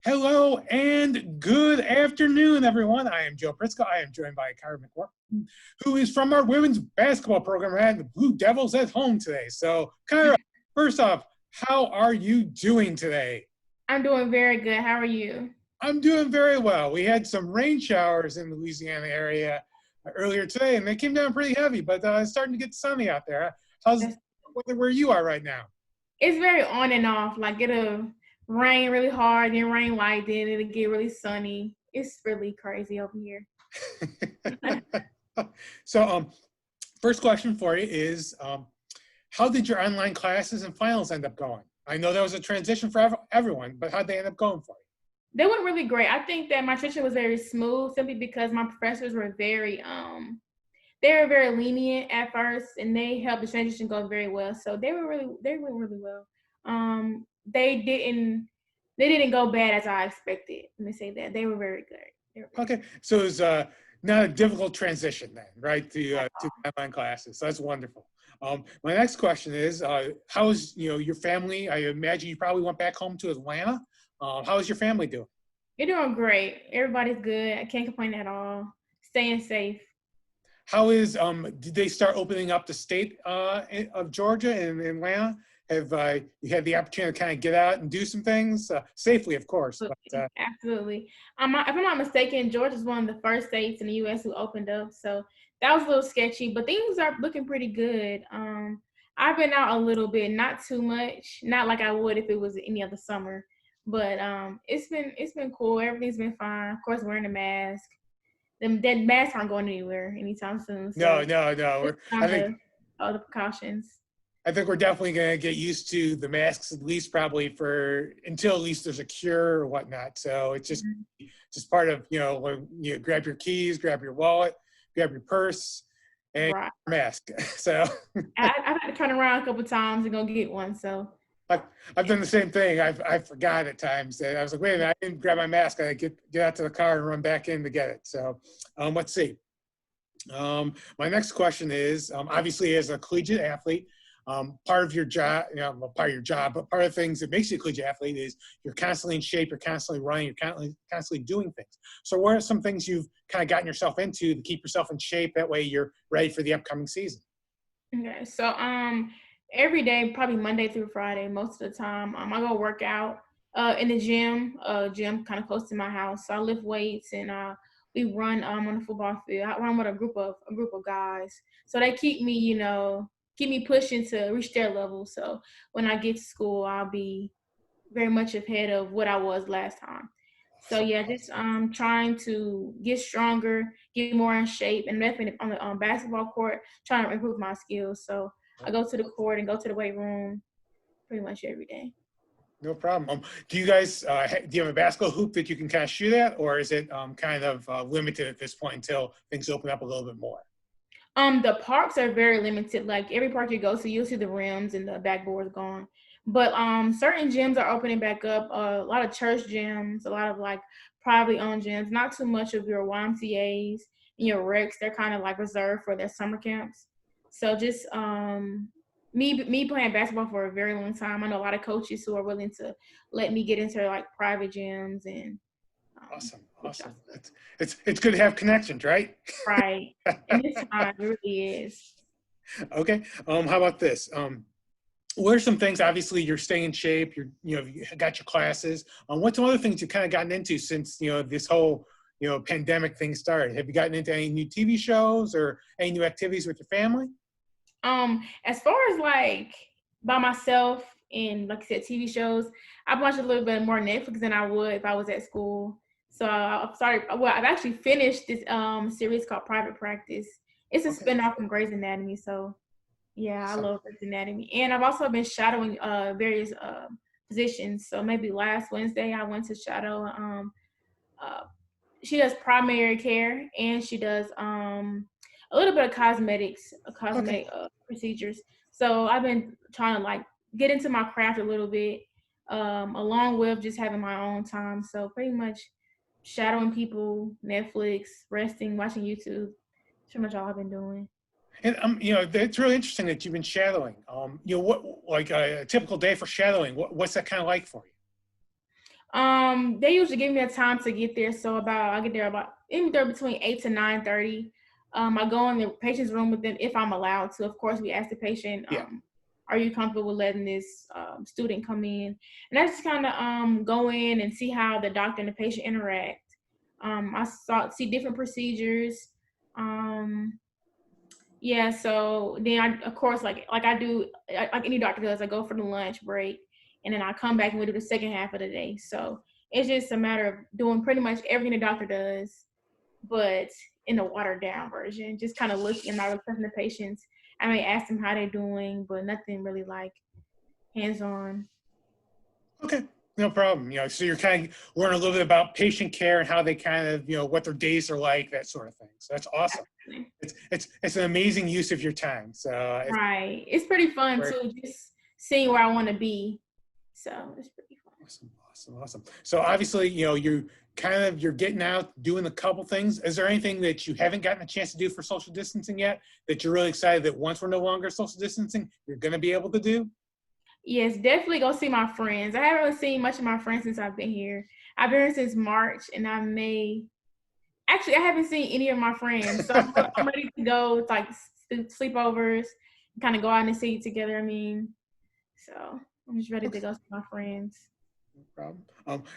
Hello and good afternoon, everyone. I am Joe Pritzko. I am joined by Kyra McWhorter, who is from our women's basketball program at the Blue Devils at home today. So, Kyra, first off, how are you doing today? I'm doing very good. How are you? I'm doing very well. We had some rain showers in the Louisiana area earlier today, and they came down pretty heavy, but it's starting to get sunny out there. How's It's where you are right now? it's very on and off. Like it'll rain really hard, then rain light, then it'll get really sunny. It's really crazy over here. So, first question for you is, how did your online classes and finals end up going? I know that was a transition for everyone, but how'd they end up going for you? They went really great. I think that my transition was very smooth simply because my professors were they were very lenient at first and they helped the transition go very well. So they went really well. They didn't go bad as I expected. Let me say that. They were very good. They were very Okay, so it was not a difficult transition then, right, to online classes. So that's wonderful. My next question is, how's your family? I imagine you probably went back home to Atlanta. How is your family doing? You're doing great. Everybody's good. I can't complain at all. Staying safe. How is did they start opening up the state of Georgia and Atlanta? Have you had the opportunity to kind of get out and do some things safely, of course? But Absolutely. If I'm not mistaken, Georgia is one of the first states in the U.S. who opened up. So that was a little sketchy, but things are looking pretty good. I've been out a little bit, not too much, not like I would if it was any other summer. But it's been cool. Everything's been fine. Of course, wearing a mask. That masks aren't going anywhere anytime soon. no, So no, no. just I trying think to all the precautions. I think we're definitely going to get used to the masks, at least probably for until at least there's a cure or whatnot. So it's just part of when you grab your keys, grab your wallet, grab your purse, and Right. mask. So I've had to turn around a couple times and go get one. So I've, I've done the same thing. I've forgot at times. And I was like, wait a minute, I didn't grab my mask. I get out to the car and run back in to get it. So let's see. My next question is, obviously as a collegiate athlete, part of your job, well, part of your job, but part of the things that makes you a collegiate athlete is you're constantly in shape, you're constantly running, you're constantly doing things. So what are some things you've kind of gotten yourself into to keep yourself in shape? That way you're ready for the upcoming season. okay, so every day, probably Monday through Friday, most of the time, I go work out in the gym kind of close to my house. So I lift weights and we run on the football field. I run with a group of guys, so they keep me pushing to reach their level. So when I get to school, I'll be very much ahead of what I was last time. So yeah, just trying to get stronger, get more in shape, and definitely on the basketball court, trying to improve my skills. So I go to the court and go to the weight room pretty much every day. No problem. Do you guys do you have a basketball hoop that you can kind of shoot at, or is it kind of limited at this point until things open up a little bit more? The parks are very limited. Like every park you go to, you'll see the rims and the backboards gone. But certain gyms are opening back up. A lot of church gyms, a lot of like privately owned gyms. Not too much of your YMCA's and your recs. They're kind of like reserved for their summer camps. So just me playing basketball for a very long time. I know a lot of coaches who are willing to let me get into like private gyms and Awesome, get y'all awesome. stuff. It's good to have connections, right? Right. And this time it really is. Okay. How about this? What are some things? Obviously, you're staying in shape. You got your classes. What's some other things you've kind of gotten into since this whole pandemic thing started? Have you gotten into any new TV shows or any new activities with your family? As far as like by myself and like I said, TV shows, I've watched a little bit more Netflix than I would if I was at school. So I've started. Well, I've actually finished this series called Private Practice. It's a Okay. spinoff from Grey's Anatomy. So yeah, I Awesome. love Grey's Anatomy, and I've also been shadowing various positions. So maybe last Wednesday I went to shadow. Uh, she does primary care and she does a little bit of Okay. cosmetic procedures. So I've been trying to like get into my craft a little bit, along with just having my own time. So pretty much shadowing people, Netflix, resting, watching YouTube. Pretty much all I've been doing. And it's really interesting that you've been shadowing. What like a typical day for shadowing? What's that kind of like for you? They usually give me a time to get there. So I get there about in there between 8 to 9:30. I go in the patient's room with them if I'm allowed to. Of course, we ask the patient, Yeah. are you comfortable with letting this student come in? And I just kind of go in and see how the doctor and the patient interact. See different procedures. Um, yeah, so then of course, like I do, like any doctor does, I go for the lunch break, and then I come back and we do the second half of the day. So it's just a matter of doing pretty much everything the doctor does, but in a watered down version. Just kind of looking and not really touching the patients. I may ask them how they're doing, but nothing really like hands on. Okay, no problem. So you're kind of learning a little bit about patient care and how they kind of, what their days are like, that sort of thing. So that's awesome. It's an amazing use of your time. So Right, it's pretty fun too, just seeing where I want to be. So it's pretty fun. Awesome. So obviously, you're getting out, doing a couple things. Is there anything that you haven't gotten a chance to do for social distancing yet that you're really excited that once we're no longer social distancing, you're going to be able to do? Yes, definitely go see my friends. I haven't really seen much of my friends since I've been here. I've been here since March, and I haven't seen any of my friends. So I'm ready to go. It's like sleepovers, kind of go out in the city together. So I'm just ready to go see my friends. No problem.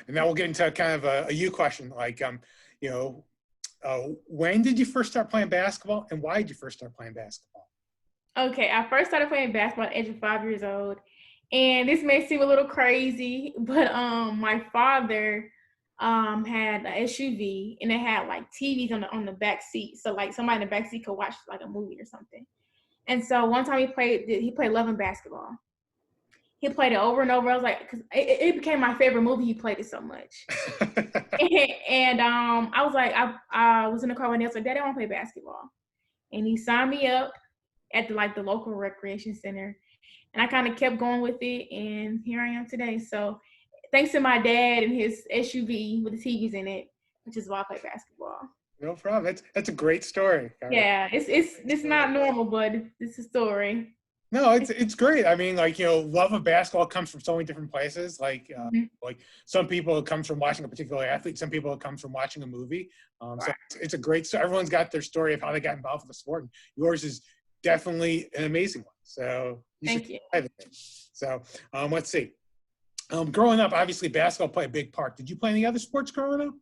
And now we'll get into kind of a you question, like, when did you first start playing basketball, and why did you first start playing basketball? Okay, I first started playing basketball at the age of 5 years old. And this may seem a little crazy, but my father had an SUV, and it had like TVs on the back seat, so like somebody in the back seat could watch like a movie or something. And so one time he played Love and Basketball. He played it over and over. I was like, because it became my favorite movie. He played it so much. And I was like, I was in the car one day. I was like, Daddy, I want to play basketball. And he signed me up at the local recreation center. And I kind of kept going with it, and here I am today. So thanks to my dad and his SUV with the TVs in it, which is why I play basketball. No problem. That's a great story. Yeah, it's not normal, but it's a story. No, it's great. I mean, like, love of basketball comes from so many different places. Like, like some people it comes from watching a particular athlete. Some people it comes from watching a movie. So it's a great story. Everyone's got their story of how they got involved with the sport. And yours is definitely an amazing one. So Thank you. So let's see. Growing up, obviously basketball played a big part. Did you play any other sports growing up?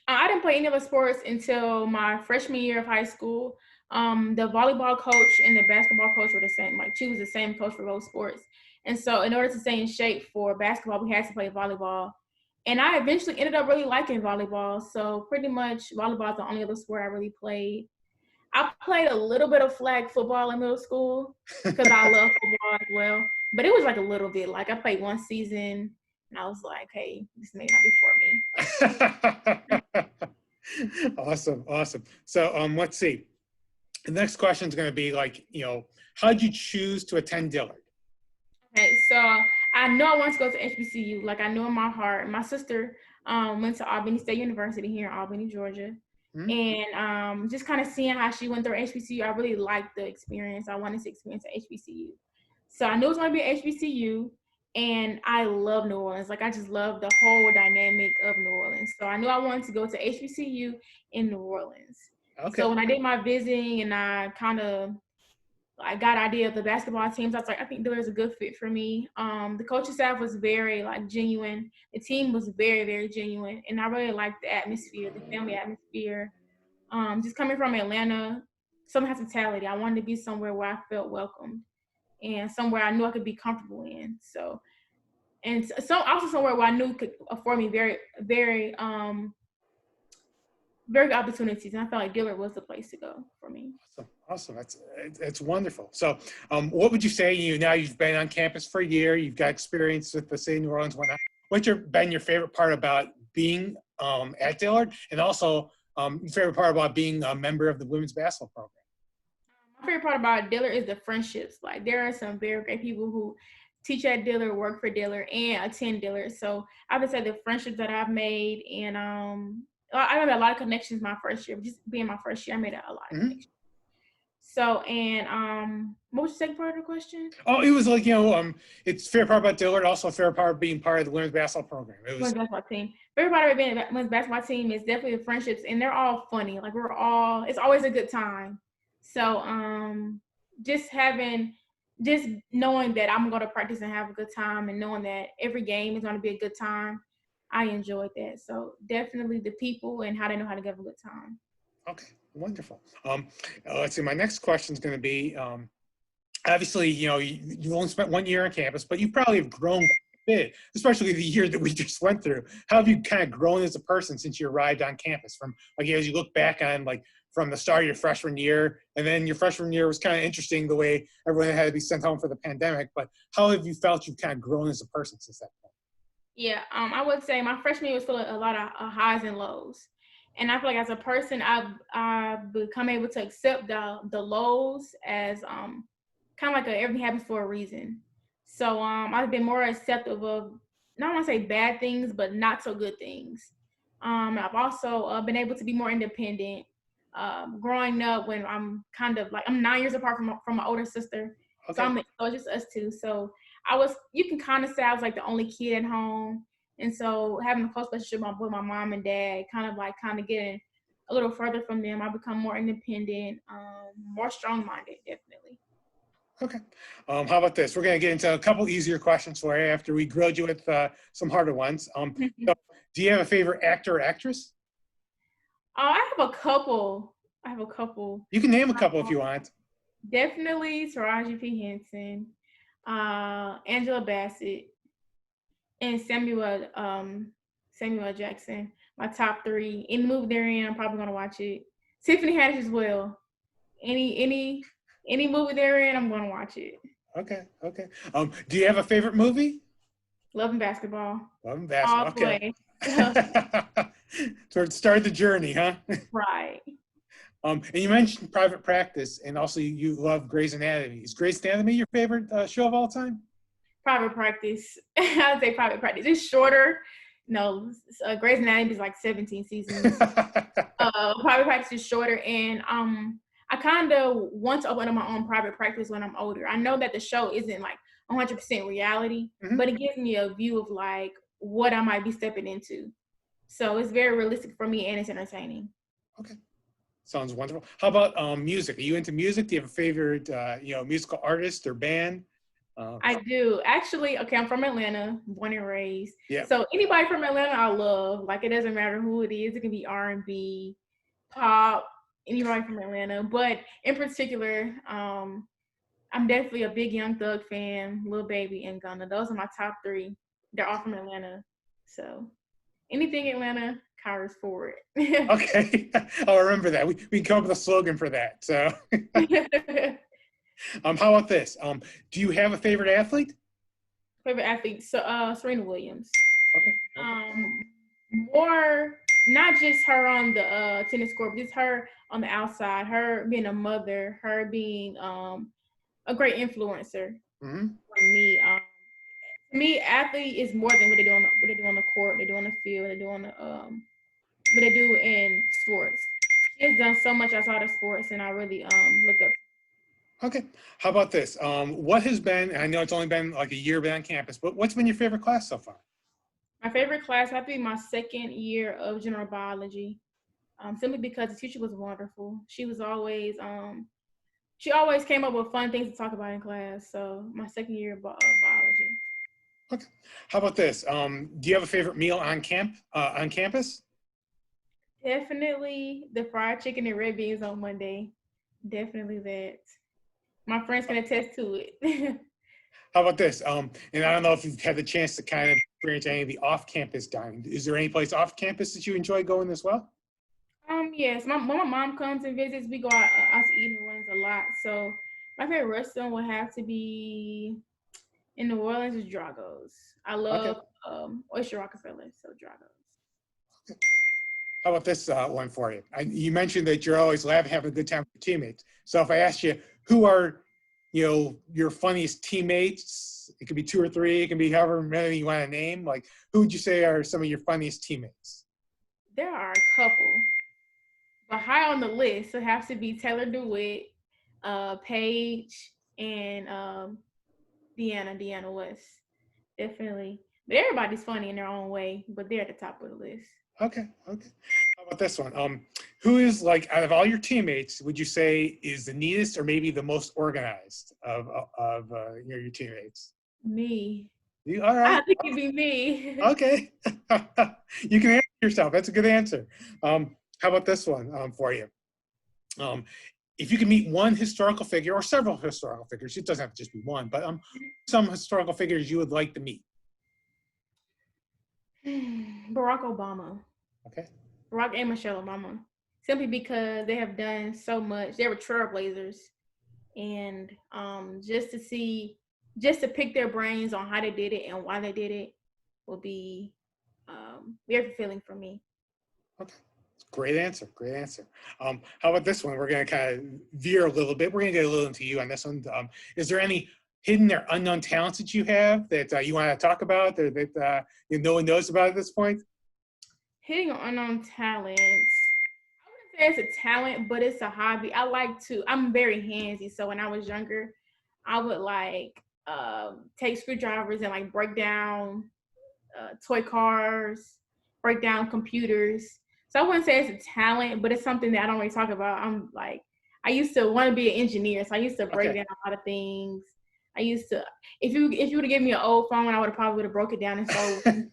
I didn't play any other sports until my freshman year of high school. The volleyball coach and the basketball coach were the same. Like, she was the same coach for both sports. And so in order to stay in shape for basketball, we had to play volleyball. And I eventually ended up really liking volleyball. So pretty much volleyball is the only other sport I really played. I played a little bit of flag football in middle school because I love football as well. But it was like a little bit. Like, I played one season, and I was like, hey, this may not be for me. Awesome. So let's see. The next question is going to be like, how did you choose to attend Dillard? Okay, so I know I wanted to go to HBCU. Like, I knew in my heart. My sister went to Albany State University here in Albany, Georgia. Mm-hmm. And just kind of seeing how she went through HBCU, I really liked the experience. I wanted to experience at HBCU. So I knew it was going to be at HBCU, and I love New Orleans. Like, I just love the whole dynamic of New Orleans. So I knew I wanted to go to HBCU in New Orleans. Okay. So when I did my visiting and I got an idea of the basketball teams, I was like, I think Dillard's a good fit for me. The coaching staff was very genuine. The team was very, very genuine. And I really liked the atmosphere, the family atmosphere. Just coming from Atlanta, some hospitality. I wanted to be somewhere where I felt welcomed and somewhere I knew I could be comfortable in. So, and so also somewhere where I knew could afford me very, very, very good opportunities, and I felt like Dillard was the place to go for me. Awesome. That's wonderful. So, what would you say? Now you've been on campus for a year. You've got experience with the city of New Orleans, whatnot. What's been your favorite part about being at Dillard, and also your favorite part about being a member of the women's basketball program? My favorite part about Dillard is the friendships. Like, there are some very great people who teach at Dillard, work for Dillard, and attend Dillard. So I would say the friendships that I've made, and I made a lot of connections my first year. Just being my first year, I made a lot of connections. So, and what was the second part of the question? Oh, it was like, it's favorite part about Dillard, also a favorite part of being part of the women's basketball program. It was Women's basketball team. Everybody being a women's basketball team is definitely the friendships, and they're all funny. Like it's always a good time. So, just having, just knowing that I'm going to practice and have a good time, and knowing that every game is going to be a good time, I enjoyed that. So definitely the people and how they know how to give a good time. okay, wonderful. Let's see. My next question is going to be, obviously, you've only spent 1 year on campus, but you probably have grown quite a bit, especially the year that we just went through. How have you kind of grown as a person since you arrived on campus? From like, as you look back on, like, from the start of your freshman year, and then your freshman year was kind of interesting the way everyone had to be sent home for the pandemic. But how have you felt you've kind of grown as a person since that point? Yeah, I would say my freshman year was full of a lot of highs and lows, and I feel like as a person, I've become able to accept the lows as kind of like everything happens for a reason. So I've been more accepting of, not want to say bad things, but not so good things. I've also been able to be more independent. Growing up, when I'm kind of like, I'm 9 years apart from my older sister, Okay. so it's just us two. So you can kind of say I was like the only kid at home, and so having a close relationship with my mom and dad, kind of getting a little further from them, I become more independent, more strong-minded, definitely. Okay. How about this? We're going to get into a couple easier questions for you after we grilled you with some harder ones. So do you have a favorite actor or actress? I have a couple. I have a couple. You can name a couple if you want. Definitely Taraji P. Henson, Angela Bassett, and Samuel Jackson. My top three. Any movie they're in, I'm probably gonna watch it. Tiffany Haddish as well. Any movie they're in, I'm gonna watch it. Okay. Okay. Do you have a favorite movie? Love and Basketball. Love and All Basketball. the Okay. way. So it started the journey, huh? Right. And you mentioned private practice, and also you love Grey's Anatomy. Is Grey's Anatomy your favorite show of all time? Private practice. I'd say private practice. It's shorter. No, Grey's Anatomy is like 17 seasons. Private practice is shorter, and I kind of want to open up my own private practice when I'm older. I know that the show isn't like 100% reality, but it gives me a view of like what I might be stepping into. So it's very realistic for me, and it's entertaining. Okay. Sounds wonderful. How about music? Are you into music? Do you have a favorite, musical artist or band? I do. Actually, okay, I'm from Atlanta, born and raised. Yeah. So anybody from Atlanta I love. Like, it doesn't matter who it is. It can be R&B, pop, anybody from Atlanta. But in particular, I'm definitely a big Young Thug fan, Lil Baby and Gunna. Those are my top three. They're all from Atlanta. So anything Atlanta, Kyra's for it. Okay. I'll remember that. We can come up with a slogan for that. So how about this? Do you have a favorite athlete? Favorite athlete, so Serena Williams. Okay. More, not just her on the tennis court, but just her on the outside. Her being a mother, her being a great influencer for me. To me, athlete is more than what they do on the court, they do on the field, they do on the what they do in sports. She has done so much outside of sports, and I really look up. Okay. How about this? What has been, and I know it's only been like a year been on campus, but what's been your favorite class so far? My favorite class had to be my second year of general biology, simply because the teacher was wonderful. She always came up with fun things to talk about in class. So my second year of biology. Okay. How about this? Do you have a favorite meal on campus? Definitely the fried chicken and red beans on Monday. Definitely that. My friends can attest to it. How about this? And I don't know if you've had the chance to kind of experience any of the off-campus dining. Is there any place off campus that you enjoy going as well? Yes, when my mom comes and visits, we go out to eat in New Orleans a lot. So my favorite restaurant would have to be in New Orleans is Drago's. I love Oyster Rockefeller, so Drago's. How about this one for you? You mentioned that you're always laughing, having a good time with your teammates. So if I asked you, who are, your funniest teammates? It could be two or three. It can be however many you want to name. Like, who would you say are some of your funniest teammates? There are a couple, but high on the list, it has to be Taylor DeWitt, Paige, and Deanna West. Definitely. But everybody's funny in their own way, but they're at the top of the list. Okay. Okay. How about this one? Who is, like, out of all your teammates, would you say is the neatest or maybe the most organized of your teammates? Me. You, all right. I think it'd be me. Okay. You can answer yourself. That's a good answer. How about this one for you? If you could meet one historical figure or several historical figures, it doesn't have to just be one, but some historical figures you would like to meet. Barack Obama. Okay. Barack and Michelle Obama. Simply because they have done so much. They were trailblazers. And just to pick their brains on how they did it and why they did it will be very fulfilling for me. Okay. Great answer. Great answer. How about this one? We're going to kind of veer a little bit. We're going to get a little into you on this one. Is there any hidden or unknown talents that you have that you want to talk about that no one knows about at this point? Hidden or unknown talents. I wouldn't say it's a talent, but it's a hobby. I'm very handsy. So when I was younger, I would take screwdrivers and like break down toy cars, break down computers. So I wouldn't say it's a talent, but it's something that I don't really talk about. I used to want to be an engineer, so I used to break down a lot of things. I used to, if you would have given me an old phone, I probably would have broke it down and sold it.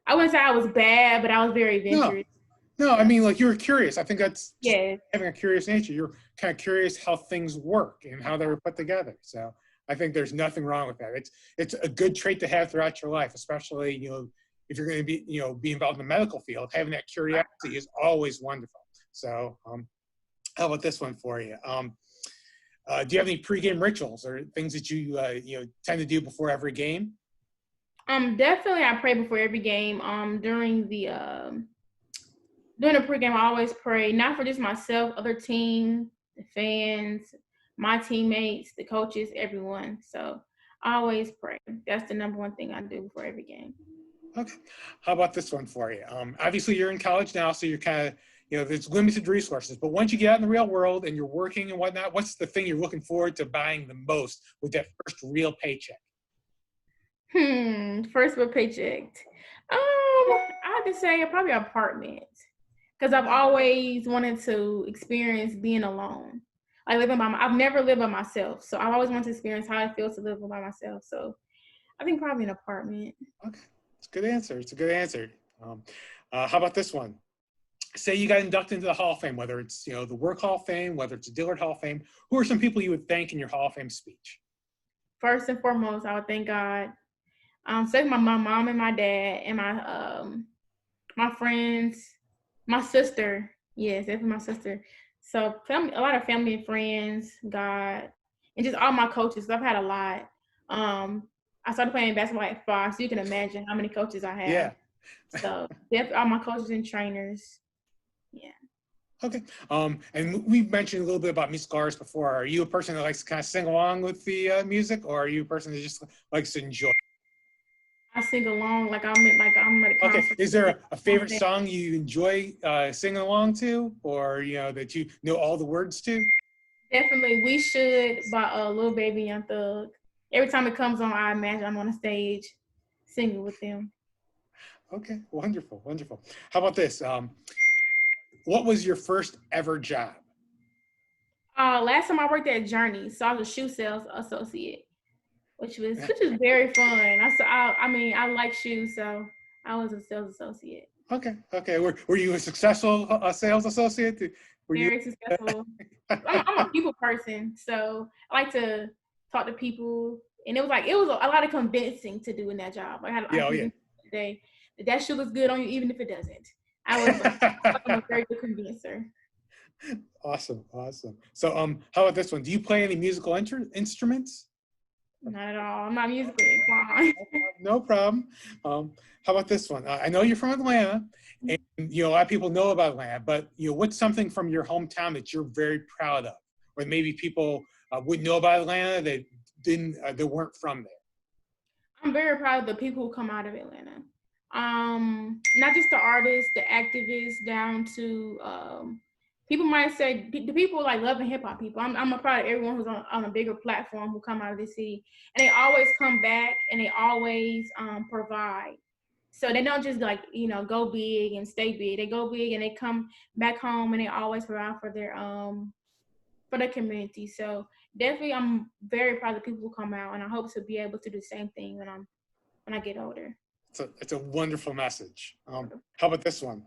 I wouldn't say I was bad, but I was very adventurous. No, I mean, like, you were curious. I think that's having a curious nature. You're kind of curious how things work and how they were put together. So I think there's nothing wrong with that. It's a good trait to have throughout your life, especially, if you're going to be involved in the medical field. Having that curiosity is always wonderful. So how about this one for you? Do you have any pregame rituals or things that you tend to do before every game? Definitely I pray before every game. During the pregame, I always pray, not for just myself, other team, the fans, my teammates, the coaches, everyone. So I always pray. That's the number one thing I do before every game. Okay. How about this one for you? Obviously, you're in college now, so you're kind of, there's limited resources. But once you get out in the real world and you're working and whatnot, what's the thing you're looking forward to buying the most with that first real paycheck? First real paycheck. I have to say probably an apartment, because I've always wanted to experience being alone. I've never lived by myself, so I've always wanted to experience how it feels to live by myself. So I think probably an apartment. Okay, it's a good answer. It's a good answer. How about this one? Say you got inducted into the Hall of Fame, whether it's the Work Hall of Fame, whether it's the Dillard Hall of Fame. Who are some people you would thank in your Hall of Fame speech? First and foremost, I would thank God. Second, my mom and my dad and my friends, my sister. Yes, definitely my sister. So a lot of family and friends, God, and just all my coaches. I've had a lot. I started playing basketball at 5, so you can imagine how many coaches I have. Yeah. So definitely all my coaches and trainers. Yeah. Okay. And we mentioned a little bit about musical artists before. Are you a person that likes to kind of sing along with the music, or are you a person that just likes to enjoy? I sing along like I'm at a concert. Okay. Is there a favorite song you enjoy singing along to, or that you know all the words to? Definitely, We Should by Lil Baby Young Thug. Every time it comes on, I imagine I'm on a stage singing with them. Okay. Wonderful. Wonderful. How about this? What was your first ever job? Last time I worked at Journey, so I was a shoe sales associate, which was very fun. I like shoes, so I was a sales associate. Okay. Okay. Were you a successful sales associate? Very successful. I'm a people person, so I like to talk to people, and it was a lot of convincing to do in that job. I had today that shoe looks good on you, even if it doesn't. I'm a very good convincer. Awesome. Awesome. So, how about this one? Do you play any musical instruments? Not at all. I'm not musically inclined. No problem. How about this one? I know you're from Atlanta, and a lot of people know about Atlanta, but what's something from your hometown that you're very proud of, or maybe people wouldn't know about Atlanta that weren't from there? I'm very proud of the people who come out of Atlanta. Not just the artists, the activists, down to people might say the people like Love and Hip Hop people. I'm a proud of everyone who's on a bigger platform who come out of this city, and they always come back and they always provide. So they don't just like go big and stay big. They go big and they come back home and they always provide for the community. So definitely, I'm very proud of the people who come out, and I hope to be able to do the same thing when I get older. It's a wonderful message. How about this one?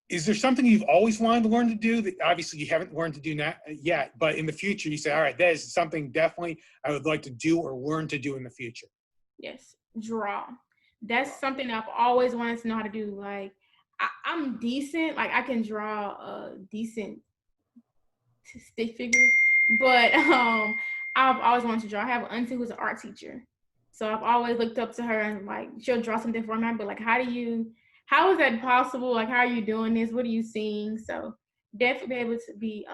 Is there something you've always wanted to learn to do that obviously you haven't learned to do yet, but in the future you say, all right, that is something definitely I would like to do or learn to do in the future? Yes, draw. That's something I've always wanted to know how to do. Like I'm decent, like I can draw a decent stick figure, but I've always wanted to draw. I have an auntie who's an art teacher, so I've always looked up to her and like she'll draw something for me. But like, how is that possible? Like, how are you doing this? What are you seeing? So definitely be able to be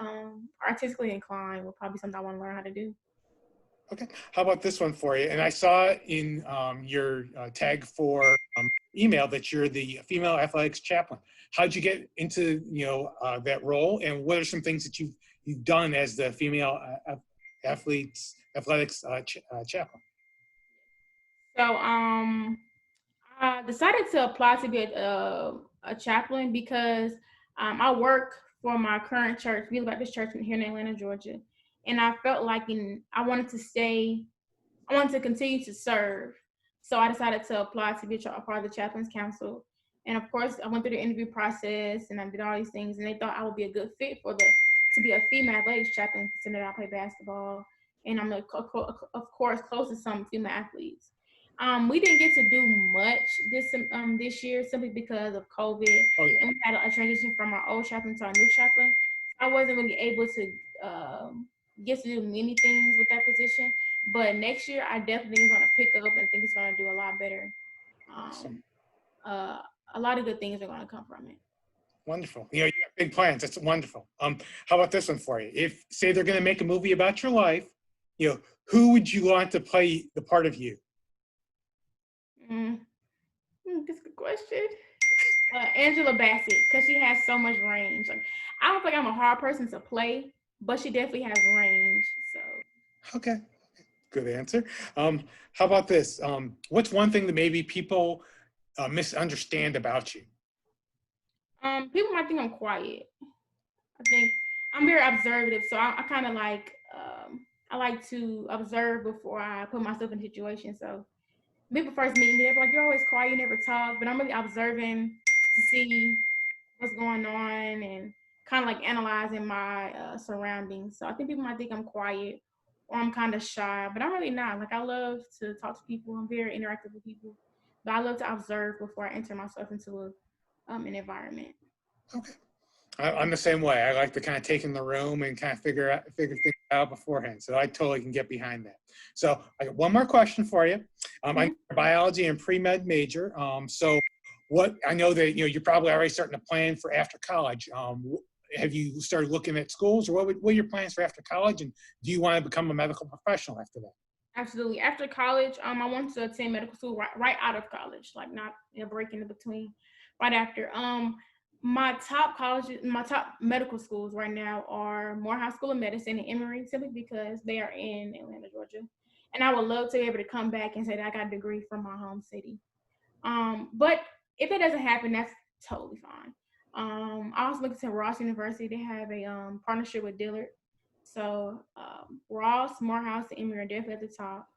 artistically inclined will probably be something I want to learn how to do. Okay, how about this one for you? And I saw in your tag for email that you're the female athletics chaplain. How'd you get into that role, and what are some things that you've done as the female athletics chaplain? So I decided to apply to be a chaplain because I work for my current church, Bleu Baptist Church here in Atlanta, Georgia, and I felt like I wanted to continue to serve. So I decided to apply to be a part of the Chaplain's Council. And of course, I went through the interview process and I did all these things, and they thought I would be a good fit to be a female athletics chaplain, considering I play basketball and I'm of course close to some female athletes. We didn't get to do much this year simply because of COVID, Oh yeah. and we had a transition from our old chaplain to our new chaplain. I wasn't really able to get to do many things with that position, but next year I definitely think it's gonna pick up and think it's gonna do a lot better. Awesome. A lot of good things are gonna come from it. Wonderful. You got big plans. That's wonderful. How about this one for you? If say they're going to make a movie about your life, who would you want to play the part of you? That's a good question. Angela Bassett, because she has so much range. Like I don't think I'm a hard person to play, but she definitely has range. So Okay, good answer. How about this? What's one thing that maybe people misunderstand about you? people might think I'm quiet. I think I'm very observative, so I kind of like I like to observe before I put myself in a situation. So people first meet me, they're like, "You're always quiet, you never talk," but I'm really observing to see what's going on and kind of like analyzing my surroundings. So I think people might think I'm quiet or I'm kind of shy, but I'm really not. Like I love to talk to people. I'm very interactive with people, but I love to observe before I enter myself into an environment. Okay. I'm the same way. I like to kind of take in the room and kind of figure things out beforehand. So I totally can get behind that. So I got one more question for you. I'm a biology and pre-med major. So what I know that you're probably already starting to plan for after college. Have you started looking at schools, or what are your plans for after college? And do you want to become a medical professional after that? Absolutely. After college, I wanted to attend medical school right out of college, like not a break in between. Right after. My top medical schools right now are Morehouse School of Medicine and Emory, simply because they are in Atlanta, Georgia. And I would love to be able to come back and say that I got a degree from my home city. But if that doesn't happen, that's totally fine. I also looked at Ross University. They have a partnership with Dillard. So Ross, Morehouse, and Emory are definitely at the top.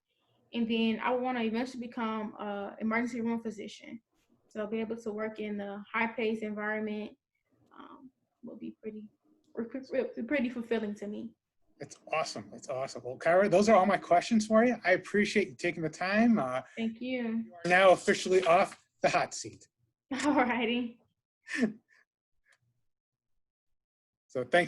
And then I want to eventually become an emergency room physician. So be able to work in a high-paced environment will be pretty fulfilling to me. It's awesome. It's awesome. Well, Kyra, those are all my questions for you. I appreciate you taking the time. Thank you. You are now officially off the hot seat. All righty. So thank